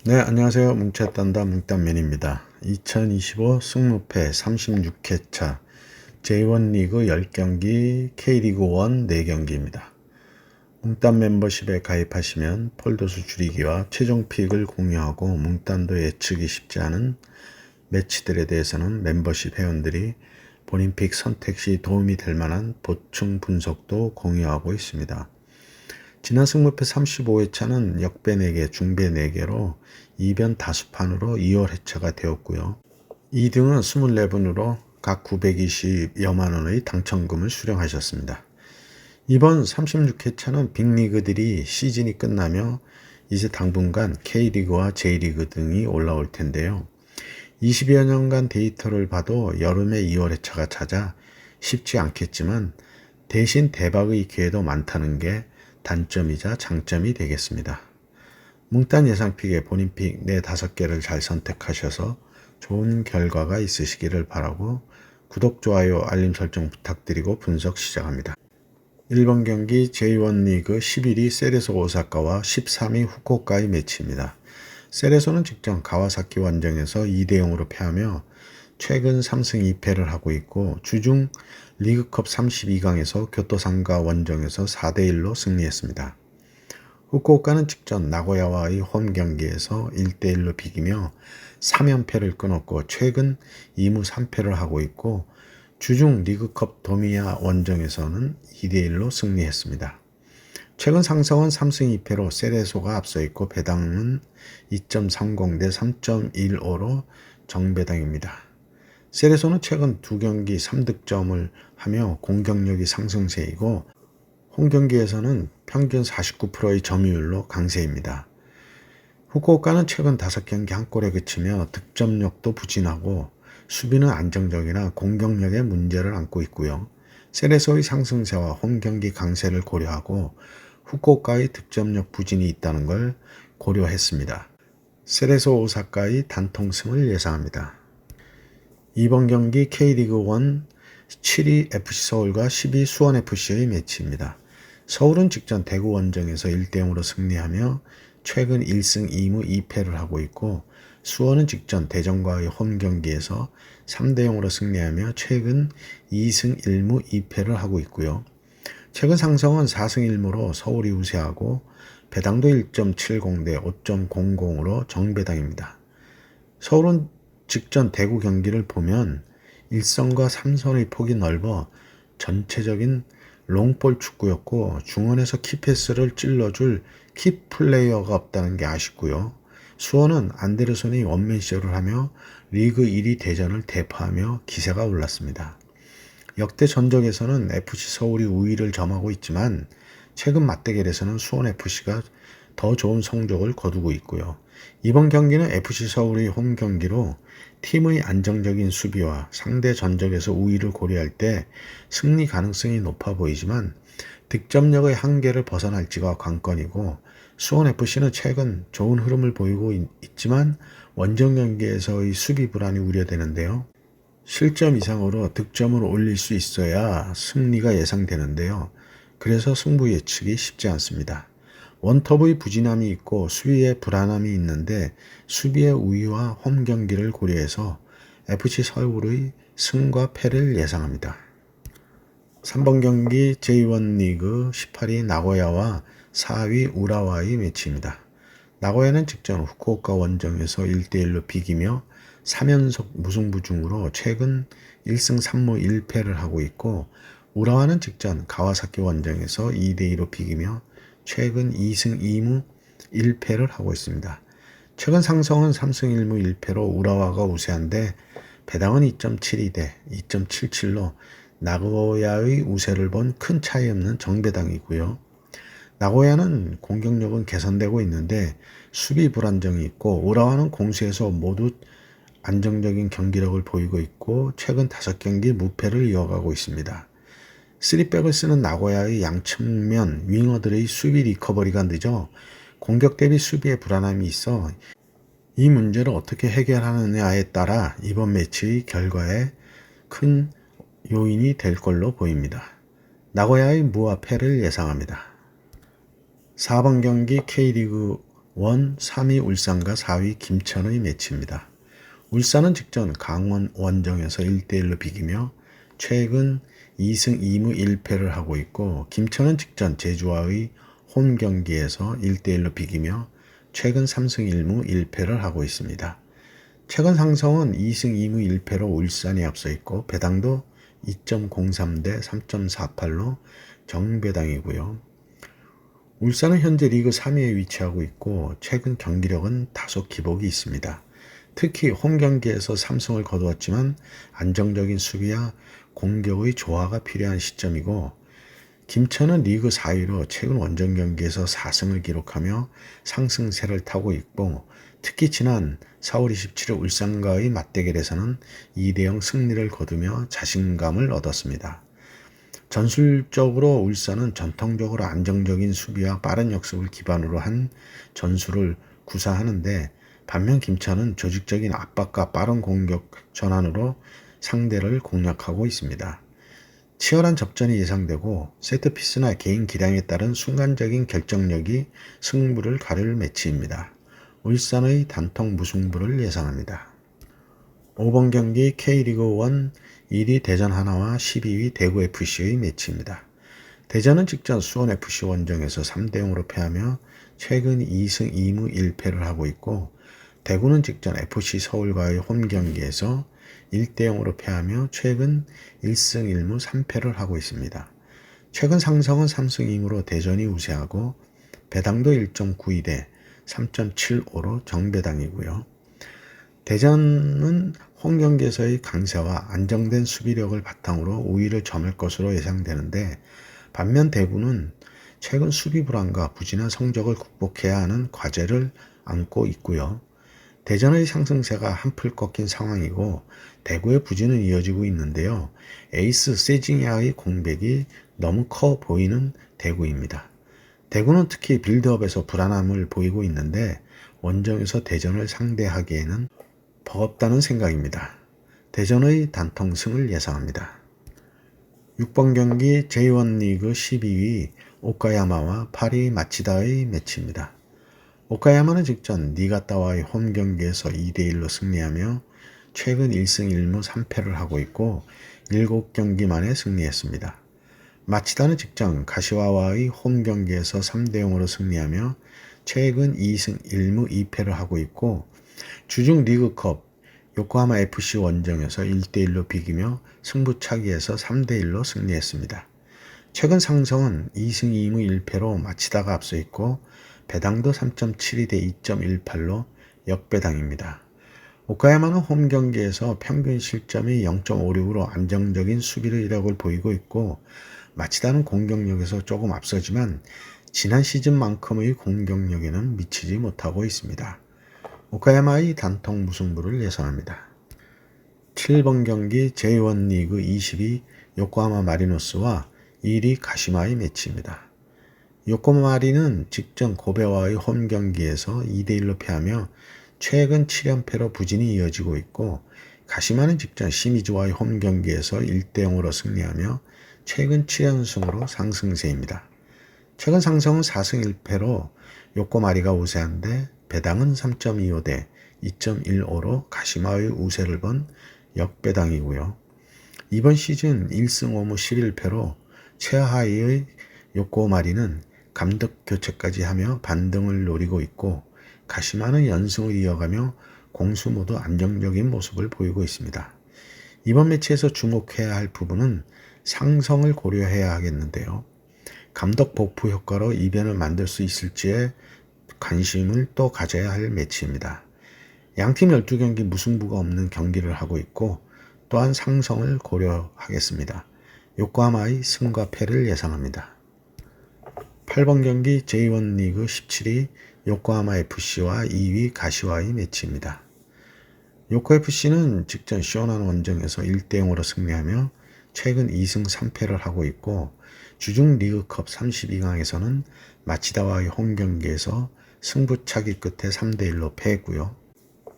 네, 안녕하세요. 뭉쳤단다 뭉딴맨입니다. 2025 승무패 36회차 J1 리그 10경기, K리그 1 4경기입니다. 뭉딴 멤버십에 가입하시면 폴더수 줄이기와 최종 픽을 공유하고 뭉딴도 예측이 쉽지 않은 매치들에 대해서는 멤버십 회원들이 본인 픽 선택 시 도움이 될 만한 보충 분석도 공유하고 있습니다. 지난 승무패 35회차는 역배 4개, 중배 4개로 이변 다수판으로 2월 회차가 되었고요. 2등은 24분으로 각 920여만 원의 당첨금을 수령하셨습니다. 이번 36회차는 빅리그들이 시즌이 끝나며 이제 당분간 K리그와 J리그 등이 올라올 텐데요. 20여 년간 데이터를 봐도 여름에 2월 회차가 찾아 쉽지 않겠지만 대신 대박의 기회도 많다는 게 단점이자 장점이 되겠습니다. 뭉딴 예상픽에 본인 픽 4, 5개를 잘 선택하셔서 좋은 결과가 있으시기를 바라고 구독, 좋아요, 알림 설정 부탁드리고 분석 시작합니다. 1번 경기 J1 리그 11위 세레소 오사카와 13위 후쿠오카의 매치입니다. 세레소는 직전 가와사키 원정에서 2대0으로 패하며 최근 3승 2패를 하고 있고 주중 리그컵 32강에서 교토상가 원정에서 4대1로 승리했습니다. 후쿠오카는 직전 나고야와의 홈 경기에서 1대1로 비기며 3연패를 끊었고 최근 2무 3패를 하고 있고 주중 리그컵 도미야 원정에서는 2대1로 승리했습니다. 최근 상승은 3승 2패로 세레소가 앞서 있고 배당은 2.30 대 3.15로 정배당입니다. 세레소는 최근 2경기 3득점을 하며 공격력이 상승세이고 홈경기에서는 평균 49%의 점유율로 강세입니다. 후쿠오카는 최근 5경기 한 골에 그치며 득점력도 부진하고 수비는 안정적이나 공격력에 문제를 안고 있고요. 세레소의 상승세와 홈경기 강세를 고려하고 후쿠오카의 득점력 부진이 있다는 걸 고려했습니다. 세레소 오사카의 단통승을 예상합니다. 이번 경기 K리그 1 7위 FC서울과 10위 수원FC의 매치입니다. 서울은 직전 대구 원정에서 1대0으로 승리하며 최근 1승 2무 2패를 하고 있고 수원은 직전 대전과의 홈 경기에서 3대0으로 승리하며 최근 2승 1무 2패를 하고 있고요. 최근 상승은 4승 1무로 서울이 우세하고 배당도 1.70 대 5.00으로 정배당입니다. 서울은 직전 대구 경기를 보면 1선과 3선의 폭이 넓어 전체적인 롱볼 축구였고 중원에서 키패스를 찔러줄 키플레이어가 없다는 게 아쉽고요. 수원은 안데르손이 원맨쇼를 하며 리그 1위 대전을 대파하며 기세가 올랐습니다. 역대 전적에서는 FC 서울이 우위를 점하고 있지만 최근 맞대결에서는 수원FC가 더 좋은 성적을 거두고 있고요. 이번 경기는 FC 서울의 홈 경기로 팀의 안정적인 수비와 상대 전적에서 우위를 고려할 때 승리 가능성이 높아 보이지만 득점력의 한계를 벗어날지가 관건이고 수원FC는 최근 좋은 흐름을 보이고 있지만 원정 경기에서의 수비 불안이 우려되는데요. 실점 이상으로 득점을 올릴 수 있어야 승리가 예상되는데요. 그래서 승부 예측이 쉽지 않습니다. 원톱의 부진함이 있고 수비에 불안함이 있는데 수비의 우위와 홈 경기를 고려해서 FC 서울의 승과 패를 예상합니다. 3번 경기 J1 리그 18위 나고야와 4위 우라와의 매치입니다. 나고야는 직전 후쿠오카 원정에서 1대1로 비기며 3연속 무승부 중으로 최근 1승 3무 1패를 하고 있고 우라와는 직전 가와사키 원정에서 2대2로 비기며 최근 2승 2무 1패를 하고 있습니다. 최근 상승은 3승 1무 1패로 우라와가 우세한데 배당은 2.72 대 2.77로 나고야의 우세를 본 큰 차이 없는 정배당이고요. 나고야는 공격력은 개선되고 있는데 수비 불안정이 있고 우라와는 공수에서 모두 안정적인 경기력을 보이고 있고 최근 5경기 무패를 이어가고 있습니다. 3백을 쓰는 나고야의 양측면 윙어들의 수비 리커버리가 늦어 공격 대비 수비에 불안함이 있어 이 문제를 어떻게 해결하느냐에 따라 이번 매치의 결과에 큰 요인이 될 걸로 보입니다. 나고야의 무와 패를 예상합니다. 4번 경기 K리그 원 3위 울산과 4위 김천의 매치입니다. 울산은 직전 강원 원정에서 1대1로 비기며 최근 2승 2무 1패를 하고 있고, 김천은 직전 제주와의 홈 경기에서 1대1로 비기며 최근 3승 1무 1패를 하고 있습니다. 최근 상성은 2승 2무 1패로 울산이 앞서 있고, 배당도 2.03대 3.48로 정배당이고요. 울산은 현재 리그 3위에 위치하고 있고 최근 경기력은 다소 기복이 있습니다. 특히 홈 경기에서 3승을 거두었지만 안정적인 수비와 공격의 조화가 필요한 시점이고, 김천은 리그 4위로 최근 원정 경기에서 4승을 기록하며 상승세를 타고 있고, 특히 지난 4월 27일 울산과의 맞대결에서는 2대0 승리를 거두며 자신감을 얻었습니다. 전술적으로 울산은 전통적으로 안정적인 수비와 빠른 역습을 기반으로 한 전술을 구사하는데, 반면 김천은 조직적인 압박과 빠른 공격 전환으로 상대를 공략하고 있습니다. 치열한 접전이 예상되고 세트피스나 개인 기량에 따른 순간적인 결정력이 승부를 가를 매치입니다. 울산의 단통 무승부를 예상합니다. 5번 경기 K리그1 1위 대전 하나와 12위 대구FC의 매치입니다. 대전은 직전 수원FC 원정에서 3대0으로 패하며 최근 2승 2무 1패를 하고 있고, 대구는 직전 FC 서울과의 홈 경기에서 1대0으로 패하며 최근 1승 1무 3패를 하고 있습니다. 최근 상성은 3승 2무로 대전이 우세하고 배당도 1.92대 3.75로 정배당이고요. 대전은 홈 경기에서의 강세와 안정된 수비력을 바탕으로 우위를 점할 것으로 예상되는데, 반면 대구는 최근 수비 불안과 부진한 성적을 극복해야 하는 과제를 안고 있고요. 대전의 상승세가 한풀 꺾인 상황이고 대구의 부진은 이어지고 있는데요. 에이스 세징야의 공백이 너무 커 보이는 대구입니다. 대구는 특히 빌드업에서 불안함을 보이고 있는데 원정에서 대전을 상대하기에는 버겁다는 생각입니다. 대전의 단통승을 예상합니다. 6번 경기 J1 리그 12위 오카야마와 파리 마치다의 매치입니다. 오카야마는 직전 니가타와의 홈 경기에서 2대1로 승리하며 최근 1승 1무 3패를 하고 있고 7경기 만에 승리했습니다. 마치다는 직전 가시와와의 홈 경기에서 3대0으로 승리하며 최근 2승 1무 2패를 하고 있고, 주중 리그컵 요코하마 FC 원정에서 1대1로 비기며 승부차기에서 3대1로 승리했습니다. 최근 상성은 2승 2무 1패로 마치다가 앞서 있고 배당도 3.72대 2.18로 역배당입니다. 오카야마는 홈 경기에서 평균 실점이 0.56으로 안정적인 수비력을 보이고 있고, 마치다는 공격력에서 조금 앞서지만 지난 시즌만큼의 공격력에는 미치지 못하고 있습니다. 오카야마의 단통 무승부를 예상합니다. 7번 경기 J1 리그 22 요코하마 마리노스와 1위 가시마의 매치입니다. 요코하마 마리는 직전 고베와의 홈 경기에서 2대1로 패하며 최근 7연패로 부진이 이어지고 있고, 가시마는 직전 시미즈와의 홈 경기에서 1대0으로 승리하며 최근 7연승으로 상승세입니다. 최근 상성은 4승 1패로 요코마리가 우세한데 배당은 3.25대 2.15로 가시마의 우세를 본 역배당이고요. 이번 시즌 1승 5무 11패로 최하위의 요코마리는 감독 교체까지 하며 반등을 노리고 있고, 가시마는 연승을 이어가며 공수 모두 안정적인 모습을 보이고 있습니다. 이번 매치에서 주목해야 할 부분은 상성을 고려해야 하겠는데요. 감독 복부 효과로 이변을 만들 수 있을지에 관심을 또 가져야 할 매치입니다. 양팀 12경기 무승부가 없는 경기를 하고 있고, 또한 상성을 고려하겠습니다. 요코하마의 승과 패를 예상합니다. 8번 경기 J1 리그 17위 요코하마 FC와 2위 가시와의 매치입니다. 요코FC는 직전 시원한 원정에서 1대0으로 승리하며 최근 2승 3패를 하고 있고, 주중 리그컵 32강에서는 마치다와의 홈 경기에서 승부차기 끝에 3대1로 패했고요.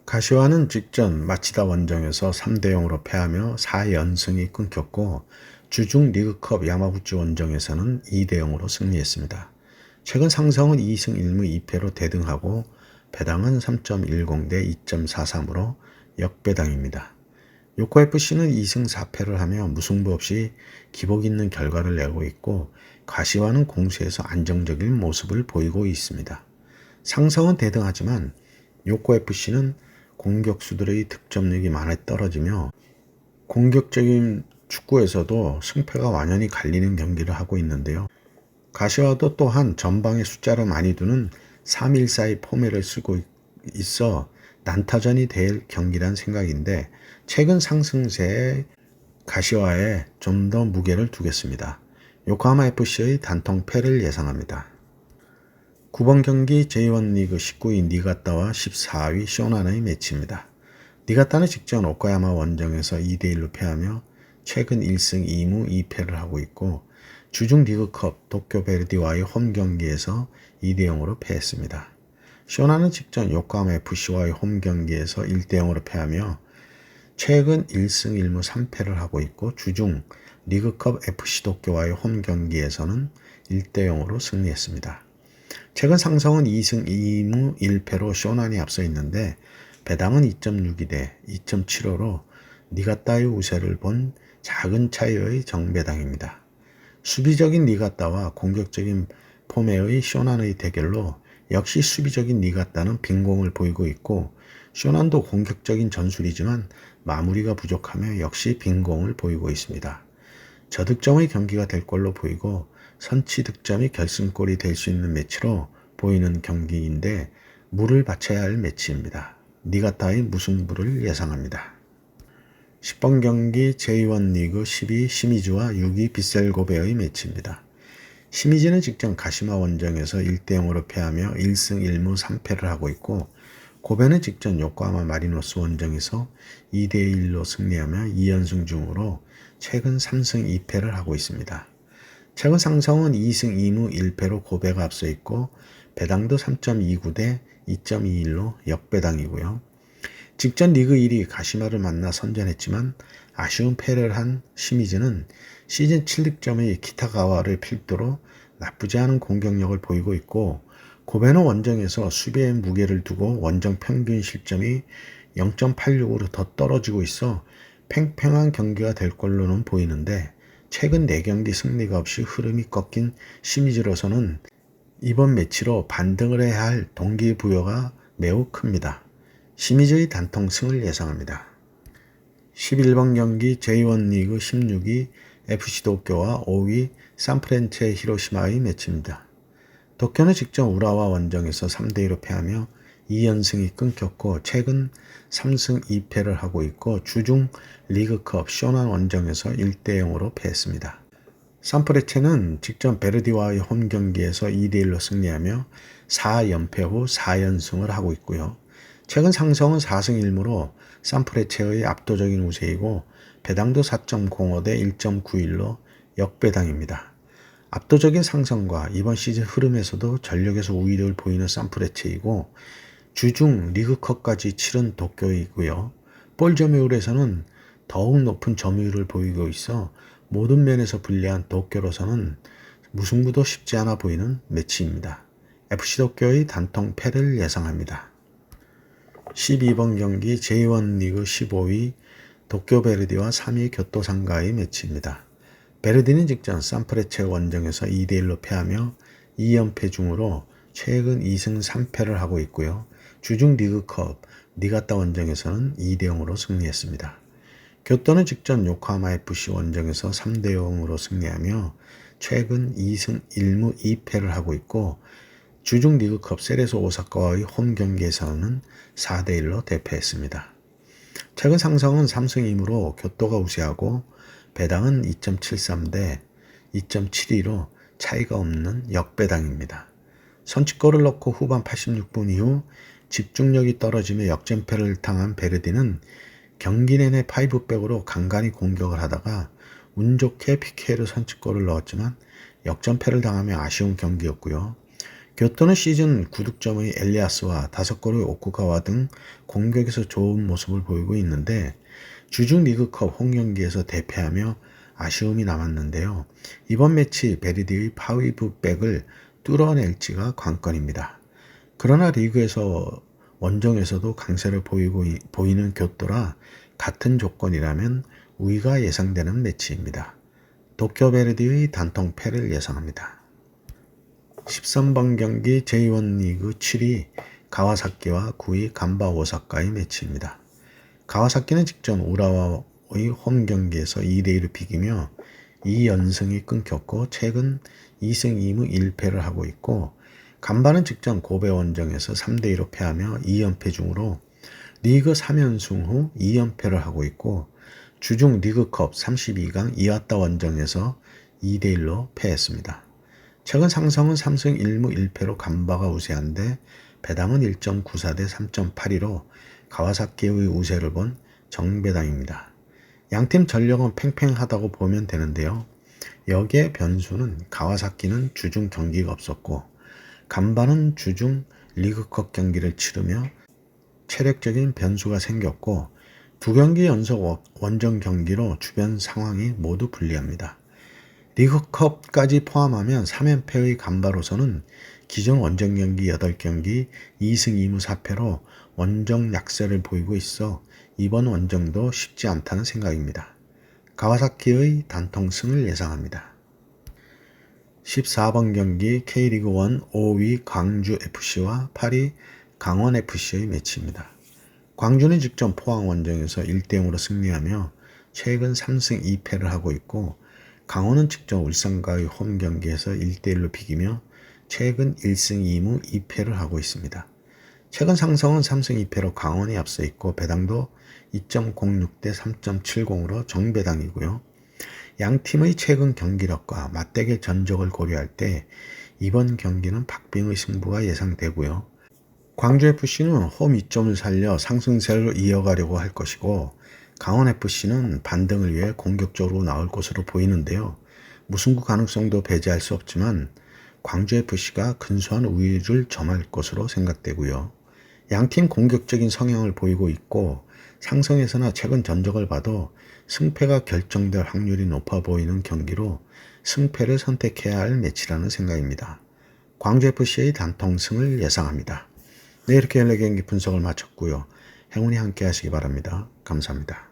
가시와는 직전 마치다 원정에서 3대0으로 패하며 4연승이 끊겼고, 주중 리그컵 야마구치 원정에서는 2대0으로 승리했습니다. 최근 상성은 2승 1무 2패로 대등하고 배당은 3.10 대 2.43으로 역배당입니다. 요코FC는 2승 4패를 하며 무승부 없이 기복 있는 결과를 내고 있고 가시화는 공수에서 안정적인 모습을 보이고 있습니다. 상성은 대등하지만 요코FC는 공격수들의 득점력이 많이 떨어지며 공격적인 축구에서도 승패가 완연히 갈리는 경기를 하고 있는데요. 가시화도 또한 전방에 숫자를 많이 두는 3-1-4의 포맷을 쓰고 있어 난타전이 될 경기란 생각인데 최근 상승세의 가시화에 좀 더 무게를 두겠습니다. 요코하마FC의 단통 패를 예상합니다. 9번 경기 J1 리그 19위 니가타와 14위 쇼난의 매치입니다. 니가타는 직전 오카야마 원정에서 2대1로 패하며 최근 1승 2무 2패를 하고 있고 주중 리그컵 도쿄 베르디와의 홈 경기에서 2대0으로 패했습니다. 쇼나는 직전 요코하마 FC와의 홈 경기에서 1대0으로 패하며 최근 1승 1무 3패를 하고 있고 주중 리그컵 FC 도쿄와의 홈 경기에서는 1대0으로 승리했습니다. 최근 상성은 2승 2무 1패로 쇼난이 앞서 있는데 배당은 2.62 대 2.75로 니가타의 우세를 본 작은 차이의 정배당입니다. 수비적인 니가타와 공격적인 포메의 쇼난의 대결로 역시 수비적인 니가타는 빈공을 보이고 있고 쇼난도 공격적인 전술이지만 마무리가 부족하며 역시 빈공을 보이고 있습니다. 저득점의 경기가 될 걸로 보이고 선취 득점이 결승골이 될 수 있는 매치로 보이는 경기인데 물을 바쳐야 할 매치입니다. 니가타의 무승부를 예상합니다. 10번 경기 J1 리그 12 시미즈와 6위 빗셀고베의 매치입니다. 시미즈는 직전 가시마 원정에서 1대0으로 패하며 1승 1무 3패를 하고 있고 고베는 직전 요코하마 마리노스 원정에서 2대1로 승리하며 2연승 중으로 최근 3승 2패를 하고 있습니다. 최근 상성은 2승 2무 1패로 고베가 앞서 있고 배당도 3.29 대 2.21로 역배당이고요. 직전 리그 1위 가시마를 만나 선전했지만 아쉬운 패를 한 시미즈는 시즌 7득점의 키타가와를 필두로 나쁘지 않은 공격력을 보이고 있고 고베는 원정에서 수비에 무게를 두고 원정 평균 실점이 0.86으로 더 떨어지고 있어 팽팽한 경기가 될 걸로는 보이는데 최근 4경기 승리가 없이 흐름이 꺾인 시미즈로서는 이번 매치로 반등을 해야 할 동기부여가 매우 큽니다. 시미즈의 단통 승을 예상합니다. 11번 경기 J1 리그 16위 FC 도쿄와 5위 산프렌체 히로시마의 매치입니다. 도쿄는 직전 우라와 원정에서 3대2로 패하며 2연승이 끊겼고 최근 3승 2패를 하고 있고 주중 리그컵 쇼난 원정에서 1대0으로 패했습니다. 산프레체는 직전 베르디와의 홈 경기에서 2대1로 승리하며 4연패 후 4연승을 하고 있고요. 최근 상성은 4승 1무로 산프레체의 압도적인 우세이고 배당도 4.05 대 1.91로 역배당입니다. 압도적인 상성과 이번 시즌 흐름에서도 전력에서 우위를 보이는 산프레체이고 주중 리그컵까지 치른 도쿄이고요. 볼 점유율에서는 더욱 높은 점유율을 보이고 있어 모든 면에서 불리한 도쿄로서는 무승부도 쉽지 않아 보이는 매치입니다. FC 도쿄의 단통 패를 예상합니다. 12번 경기 J1 리그 15위 도쿄 베르디와 3위 교토 상가의 매치입니다. 베르디는 직전 산프레체 원정에서 2대1로 패하며 2연패 중으로 최근 2승 3패를 하고 있고요. 주중 리그컵 니가타 원정에서는 2대0으로 승리했습니다. 교토는 직전 요코하마 FC 원정에서 3대0으로 승리하며 최근 2승 1무 2패를 하고 있고 주중 리그컵 세레소 오사카와의 홈 경기에서는 4대1로 대패했습니다. 최근 상성은 3승 2무로 교토가 우세하고 배당은 2.73 대 2.72로 차이가 없는 역배당입니다. 선취골을 넣고 후반 86분 이후 집중력이 떨어지며 역전패를 당한 베르디는 경기 내내 5백으로 간간히 공격을 하다가 운 좋게 PK로 선취골을 넣었지만 역전패를 당하며 아쉬운 경기였고요. 교토는 시즌 9득점의 엘리아스와 5골의 오쿠가와 등 공격에서 좋은 모습을 보이고 있는데 주중 리그컵 홈 경기에서 대패하며 아쉬움이 남았는데요. 이번 매치 베르디의 5백을 뚫어낼지가 관건입니다. 그러나 리그에서 원정에서도 강세를 보이는 교토라 같은 조건이라면 우위가 예상되는 매치입니다. 도쿄 베르디의 단통 패를 예상합니다. 13번 경기 J1 리그 7위 가와사키와 9위 간바 오사카의 매치입니다. 가와사키는 직전 우라와의 홈 경기에서 2대1을 비기며 2연승이 끊겼고 최근 2승 2무 1패를 하고 있고, 간바는 직전 고베 원정에서 3대2로 패하며 2연패 중으로 리그 3연승 후 2연패를 하고 있고, 주중 리그컵 32강 이와타 원정에서 2대1로 패했습니다. 최근 상성은 3승 1무 1패로 간바가 우세한데, 배당은 1.94 대 3.82로 가와사키의 우세를 본 정배당입니다. 양팀 전력은 팽팽하다고 보면 되는데요. 여기에 변수는 가와사키는 주중 경기가 없었고, 간바는 주중 리그컵 경기를 치르며 체력적인 변수가 생겼고, 두 경기 연속 원정 경기로 주변 상황이 모두 불리합니다. 리그컵까지 포함하면 3연패의 간바로서는 기존 원정 경기 8경기 2승 2무 4패로 원정 약세를 보이고 있어 이번 원정도 쉽지 않다는 생각입니다. 가와사키의 단통승을 예상합니다. 14번 경기 K리그1 5위 광주FC와 8위 강원FC의 매치입니다. 광주는 직전 포항 원정에서 1대0으로 승리하며 최근 3승 2패를 하고 있고, 강원은 직전 울산과의 홈 경기에서 1대1로 비기며 최근 1승 2무 2패를 하고 있습니다. 최근 상성은 3승 2패로 강원이 앞서 있고, 배당도 2.06 대 3.70으로 정배당이고요. 양 팀의 최근 경기력과 맞대결 전적을 고려할 때 이번 경기는 박빙의 승부가 예상되고요. 광주FC는 홈 이점을 살려 상승세를 이어가려고 할 것이고, 강원FC는 반등을 위해 공격적으로 나올 것으로 보이는데요. 무승부 가능성도 배제할 수 없지만 광주FC가 근소한 우위를 점할 것으로 생각되고요. 양팀 공격적인 성향을 보이고 있고, 상성에서나 최근 전적을 봐도 승패가 결정될 확률이 높아 보이는 경기로 승패를 선택해야 할 매치라는 생각입니다. 광주FC의 단통승을 예상합니다. 네, 이렇게 14경기 분석을 마쳤고요. 행운이 함께 하시기 바랍니다. 감사합니다.